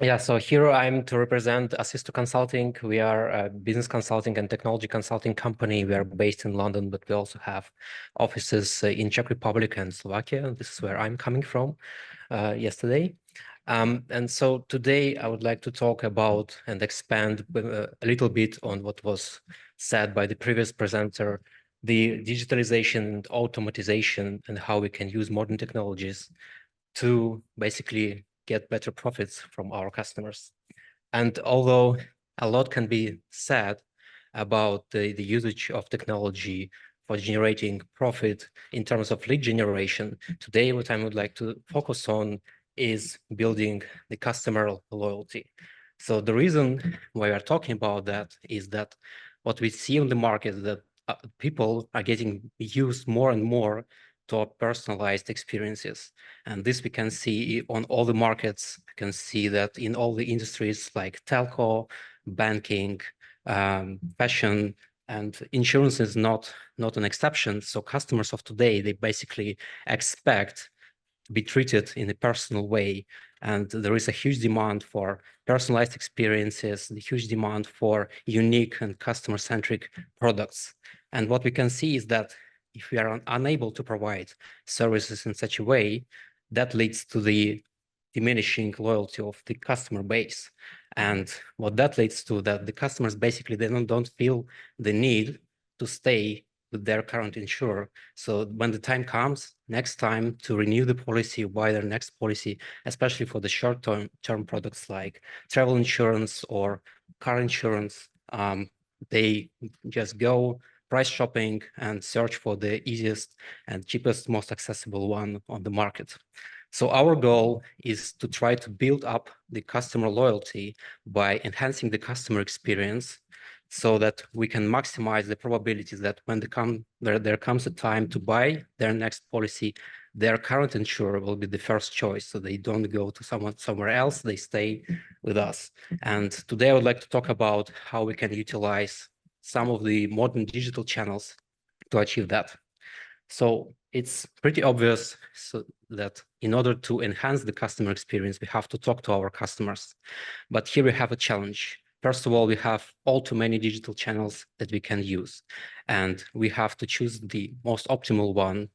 Yeah, so here I'm to represent ASSISTO Consulting. We are a business consulting and technology consulting company. We are based in London, but we also have offices in Czech Republic and Slovakia. This is where I'm coming from yesterday. And so today I would like to talk about and expand a little bit on what was said by the previous presenter, the digitalization and automatization and how we can use modern technologies to basically get better profits from our customers. And although a lot can be said about the usage of technology for generating profit in terms of lead generation, today what I would like to focus on is building the customer loyalty. So the reason why we are talking about that is that what we see on the market is that people are getting used more and more to personalized experiences. And this we can see on all the markets. We can see that in all the industries like telco, banking, fashion, and insurance is not an exception. So customers of today, they basically expect to be treated in a personal way. And there is a huge demand for personalized experiences, the huge demand for unique and customer-centric products. And what we can see is that if we are unable to provide services in such a way, that leads to the diminishing loyalty of the customer base. And what that leads to, that the customers basically, they don't feel the need to stay with their current insurer. So when the time comes, next time to renew the policy, buy their next policy, especially for the short-term products like travel insurance or car insurance, they just go price shopping and search for the easiest and cheapest, most accessible one on the market. So our goal is to try to build up the customer loyalty by enhancing the customer experience so that we can maximize the probabilities that when there comes a time to buy their next policy, their current insurer will be the first choice. So they don't go to somewhere else, they stay with us. And today I would like to talk about how we can utilize some of the modern digital channels to achieve that. So it's pretty obvious that in order to enhance the customer experience, we have to talk to our customers. But here we have a challenge. First of all, we have all too many digital channels that we can use, and we have to choose the most optimal one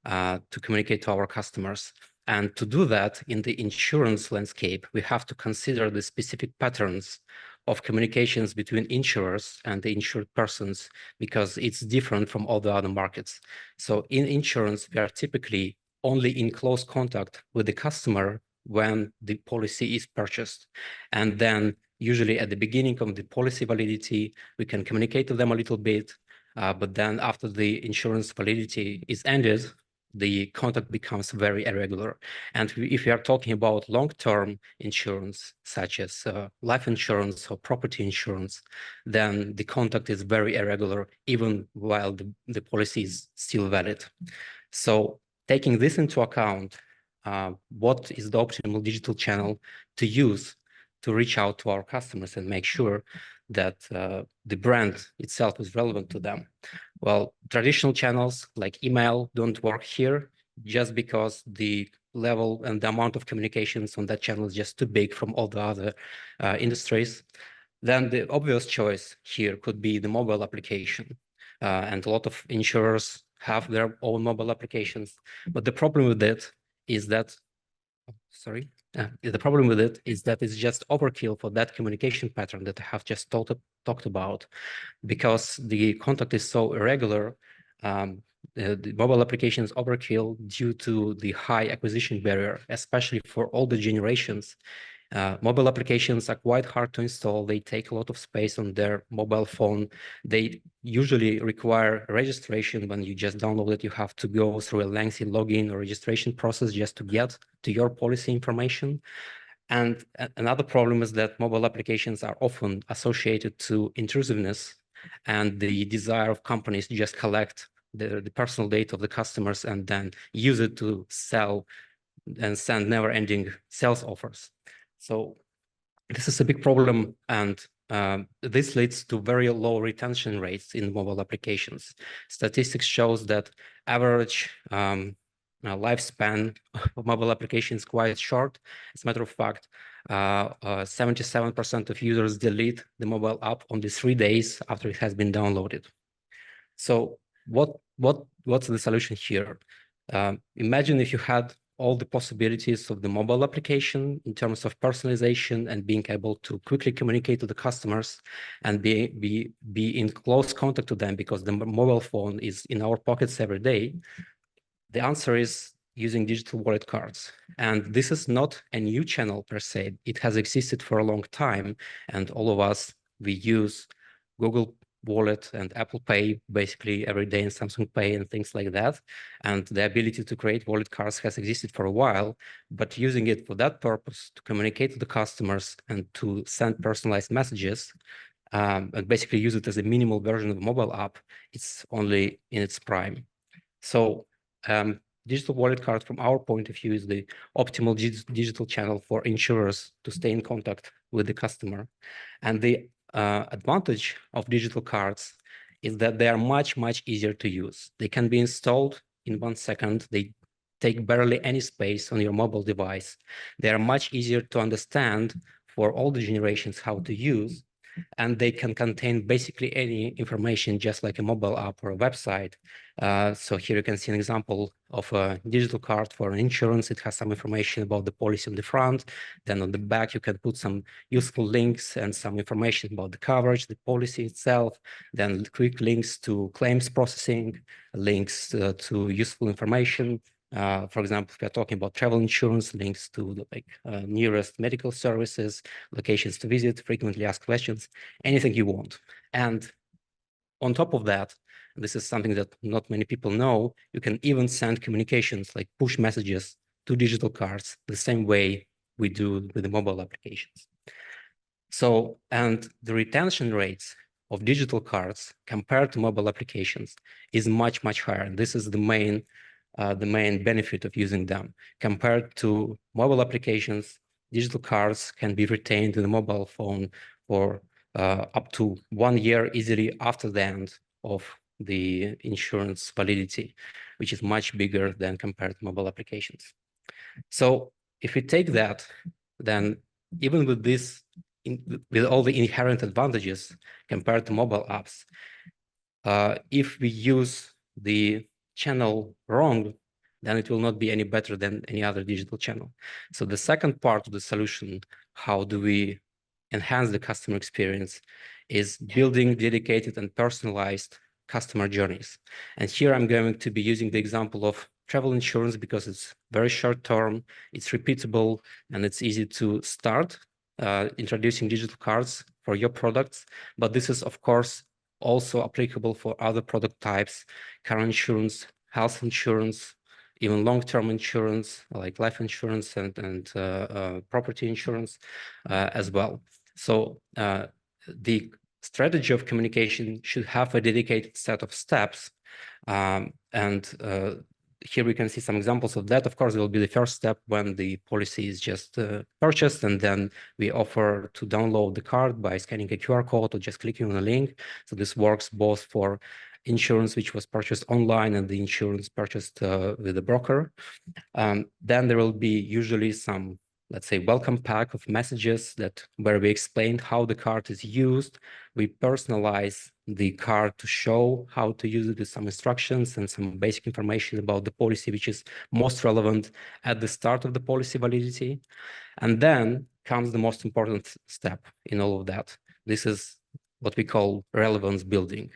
to communicate to our customers. And to do that in the insurance landscape, we have to consider the specific patterns of communications between insurers and the insured persons, because it's different from all the other markets. So in insurance, we are typically only in close contact with the customer when the policy is purchased. And then usually at the beginning of the policy validity, we can communicate to them a little bit, but then after the insurance validity is ended, the contact becomes very irregular. And if we are talking about long-term insurance, such as life insurance or property insurance, then the contact is very irregular, even while the policy is still valid. So taking this into account, what is the optimal digital channel to use to reach out to our customers and make sure that the brand itself is relevant to them? Well, traditional channels like email don't work here just because the level and the amount of communications on that channel is just too big from all the other industries. Then the obvious choice here could be the mobile application. And a lot of insurers have their own mobile applications. But the problem with it is that, the problem with it is that it's just overkill for that communication pattern that I have just talked about, because the contact is so irregular. The mobile application is overkill due to the high acquisition barrier, especially for older generations. Mobile applications are quite hard to install. They take a lot of space on their mobile phone. They usually require registration. When you just download it, you have to go through a lengthy login or registration process just to get to your policy information. And another problem is that mobile applications are often associated to intrusiveness and the desire of companies to just collect the personal data of the customers and then use it to sell and send never-ending sales offers. So this is a big problem, and this leads to very low retention rates in mobile applications. Statistics shows that average lifespan of mobile applications is quite short. As a matter of fact, 77% of users delete the mobile app only 3 days after it has been downloaded. So what's the solution here? Imagine if you had all the possibilities of the mobile application in terms of personalization and being able to quickly communicate to the customers and be in close contact to them because the mobile phone is in our pockets every day. The answer is using digital wallet cards. And this is not a new channel per se. It has existed for a long time. And all of us, we use Google Wallet and Apple Pay basically every day, and Samsung Pay and things like that. And the ability to create wallet cards has existed for a while, but using it for that purpose, to communicate to the customers and to send personalized messages, and basically use it as a minimal version of a mobile app, it's only in its prime. So digital wallet card, from our point of view, is the optimal digital channel for insurers to stay in contact with the customer. And the advantage of digital cards is that they are much, much easier to use. They can be installed in 1 second. They take barely any space on your mobile device. They are much easier to understand for all the generations how to use. And they can contain basically any information, just like a mobile app or a website. So here you can see an example of a digital card for an insurance. It has some information about the policy on the front. Then on the back, you can put some useful links and some information about the coverage, the policy itself, then quick links to claims processing, links to useful information. For example, if we're talking about travel insurance, links to the nearest medical services, locations to visit, frequently asked questions, anything you want. And on top of that, this is something that not many people know, you can even send communications like push messages to digital cards the same way we do with the mobile applications. So, and the retention rates of digital cards compared to mobile applications is much, much higher. And this is the main benefit of using them. Compared to mobile applications, digital cards can be retained in the mobile phone for up to 1 year easily after the end of the insurance validity, which is much bigger than compared to mobile applications. So if we take that, then even with this, with all the inherent advantages compared to mobile apps, if we use the channel wrong, then it will not be any better than any other digital channel. So the second part of the solution, how do we enhance the customer experience, is building dedicated and personalized customer journeys. And here I'm going to be using the example of travel insurance because it's very short term, it's repeatable, and it's easy to start introducing digital cards for your products. But this is, of course, also applicable for other product types, car insurance, health insurance, even long-term insurance like life insurance and property insurance as well. So the strategy of communication should have a dedicated set of steps. Here we can see some examples of that. Of course, it will be the first step when the policy is just purchased, and then we offer to download the card by scanning a QR code or just clicking on a link. So this works both for insurance which was purchased online and the insurance purchased with a broker. Then there will be usually some, let's say, welcome pack of messages where we explain how the card is used. We personalize the card to show how to use it with some instructions and some basic information about the policy, which is most relevant at the start of the policy validity. And then comes the most important step in all of that. This is what we call relevance building.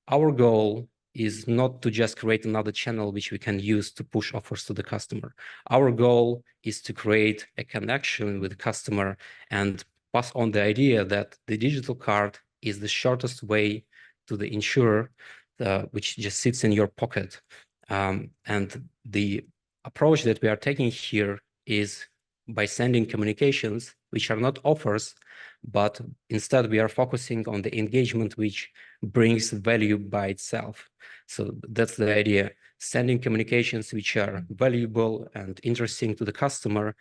Our goal is not to just create another channel which we can use to push offers to the customer. Our goal is to create a connection with the customer and pass on the idea that the digital card is the shortest way to the insurer, which just sits in your pocket. And the approach that we are taking here is by sending communications which are not offers, but instead we are focusing on the engagement which brings value by itself. So that's the idea, sending communications which are valuable and interesting to the customer,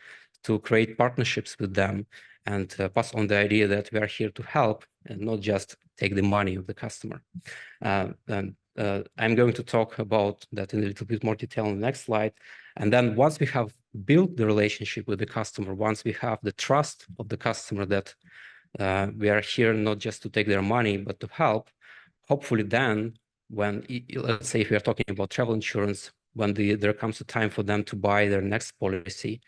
to create partnerships with them and pass on the idea that we are here to help and not just take the money of the customer. And I'm going to talk about that in a little bit more detail on the next slide. And then once we have built the relationship with the customer, once we have the trust of the customer that we are here not just to take their money, but to help, hopefully then, when, let's say if we are talking about travel insurance, when there comes a time for them to buy their next policy,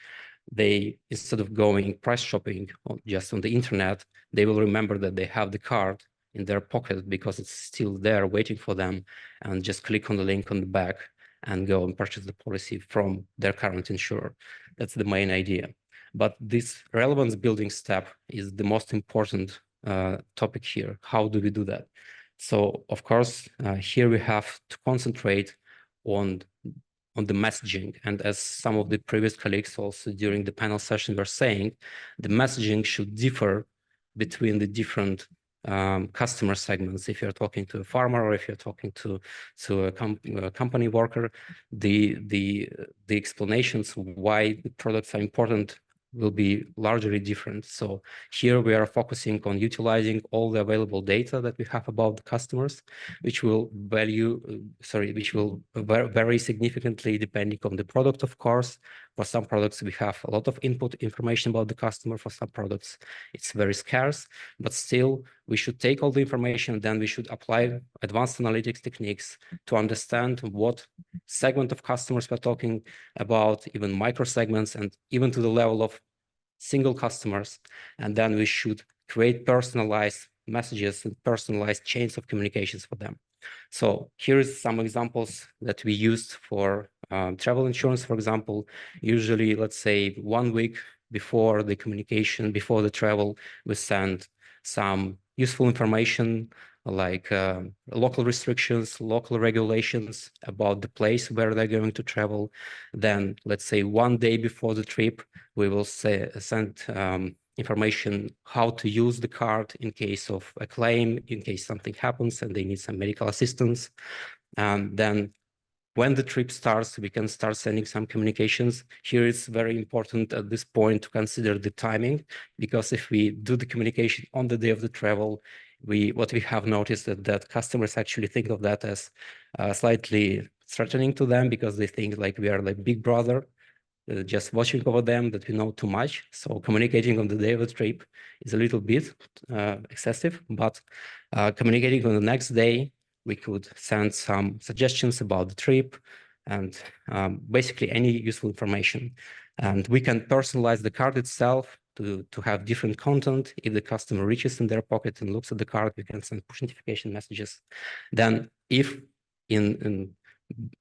they, instead of going price shopping just on the internet, they will remember that they have the card in their pocket because it's still there waiting for them, and just click on the link on the back and go and purchase the policy from their current insurer. That's the main idea. But this relevance building step is the most important topic here. How do we do that? So, of course, here we have to concentrate on the messaging. And as some of the previous colleagues also during the panel session were saying, the messaging should differ between the different customer segments. If you're talking to a farmer or if you're talking to a company worker, the explanations why the products are important will be largely different. So here we are focusing on utilizing all the available data that we have about the customers, which will vary significantly depending on the product, of course. For some products, we have a lot of input information about the customer. For some products, it's very scarce, but still we should take all the information, then we should apply advanced analytics techniques to understand what segment of customers we're talking about, even micro segments, and even to the level of single customers. And then we should create personalized messages and personalized chains of communications for them. So here's some examples that we used for travel insurance, for example. Usually, let's say 1 week before the communication, before the travel, we send some useful information like local restrictions, local regulations about the place where they're going to travel. Then, let's say 1 day before the trip, we will send information how to use the card in case of a claim, in case something happens and they need some medical assistance. And then when the trip starts, we can start sending some communications. Here it's very important at this point to consider the timing, because if we do the communication on the day of the travel, what we have noticed that customers actually think of that as slightly threatening to them, because they think like we are like big brother, just watching over them, that we know too much. So communicating on the day of the trip is a little bit excessive, but communicating on the next day, we could send some suggestions about the trip and basically any useful information. And we can personalize the card itself to have different content. If the customer reaches in their pocket and looks at the card, we can send push notification messages. Then if in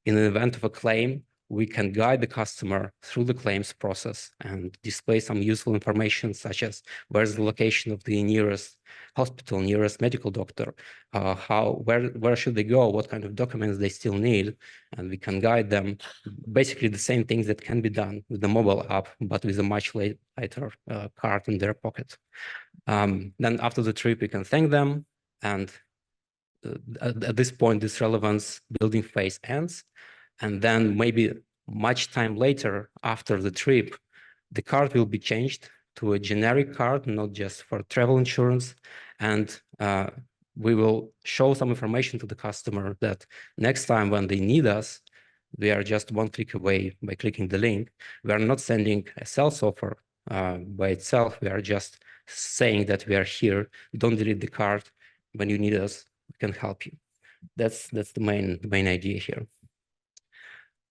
an event of a claim, we can guide the customer through the claims process and display some useful information, such as where's the location of the nearest hospital, nearest medical doctor, where should they go, what kind of documents they still need, and we can guide them. Basically the same things that can be done with the mobile app, but with a much lighter card in their pocket. Then after the trip, we can thank them, and at this point, this relevance building phase ends. And then maybe much time later, after the trip, the card will be changed to a generic card, not just for travel insurance. And we will show some information to the customer that next time when they need us, we are just 1 click away by clicking the link. We are not sending a sales offer by itself. We are just saying that we are here. Don't delete the card. When you need us, we can help you. That's the main idea here.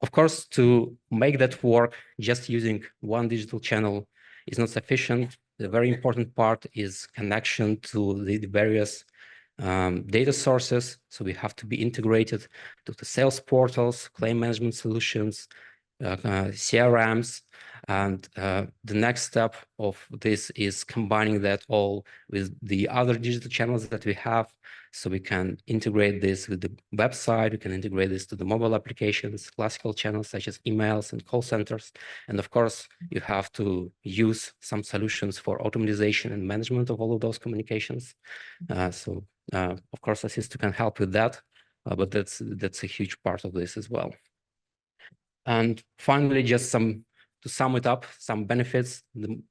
Of course, to make that work, just using one digital channel is not sufficient. The very important part is connection to the various data sources. So we have to be integrated to the sales portals, claim management solutions, CRMs. And the next step of this is combining that all with the other digital channels that we have. So we can integrate this with the website, we can integrate this to the mobile applications, classical channels such as emails and call centers. And of course, you have to use some solutions for automatization and management of all of those communications. Of course, ASSISTO can help with that, but that's a huge part of this as well. And finally, just to sum it up, some benefits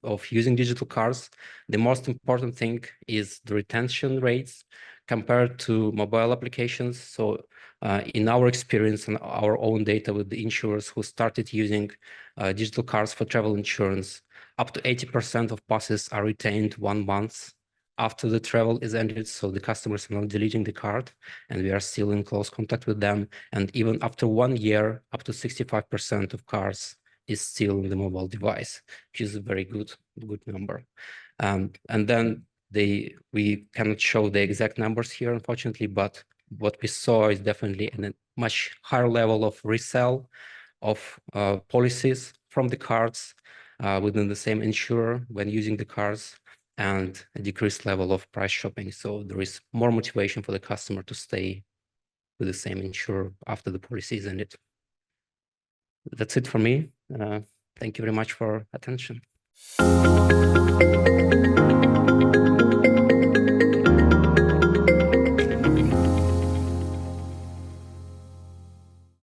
of using digital cards. The most important thing is the retention rates. compared to mobile applications. So in our experience and our own data with the insurers who started using digital cards for travel insurance, up to 80% of passes are retained 1 month after the travel is ended. So the customers are not deleting the card, and we are still in close contact with them. And even after 1 year, up to 65% of cards is still in the mobile device, which is a very good number. And then we cannot show the exact numbers here, unfortunately, but what we saw is definitely a much higher level of resell of policies from the cards within the same insurer when using the cards, and a decreased level of price shopping. So there is more motivation for the customer to stay with the same insurer after the policy is ended. That's it for me. Thank you very much for attention.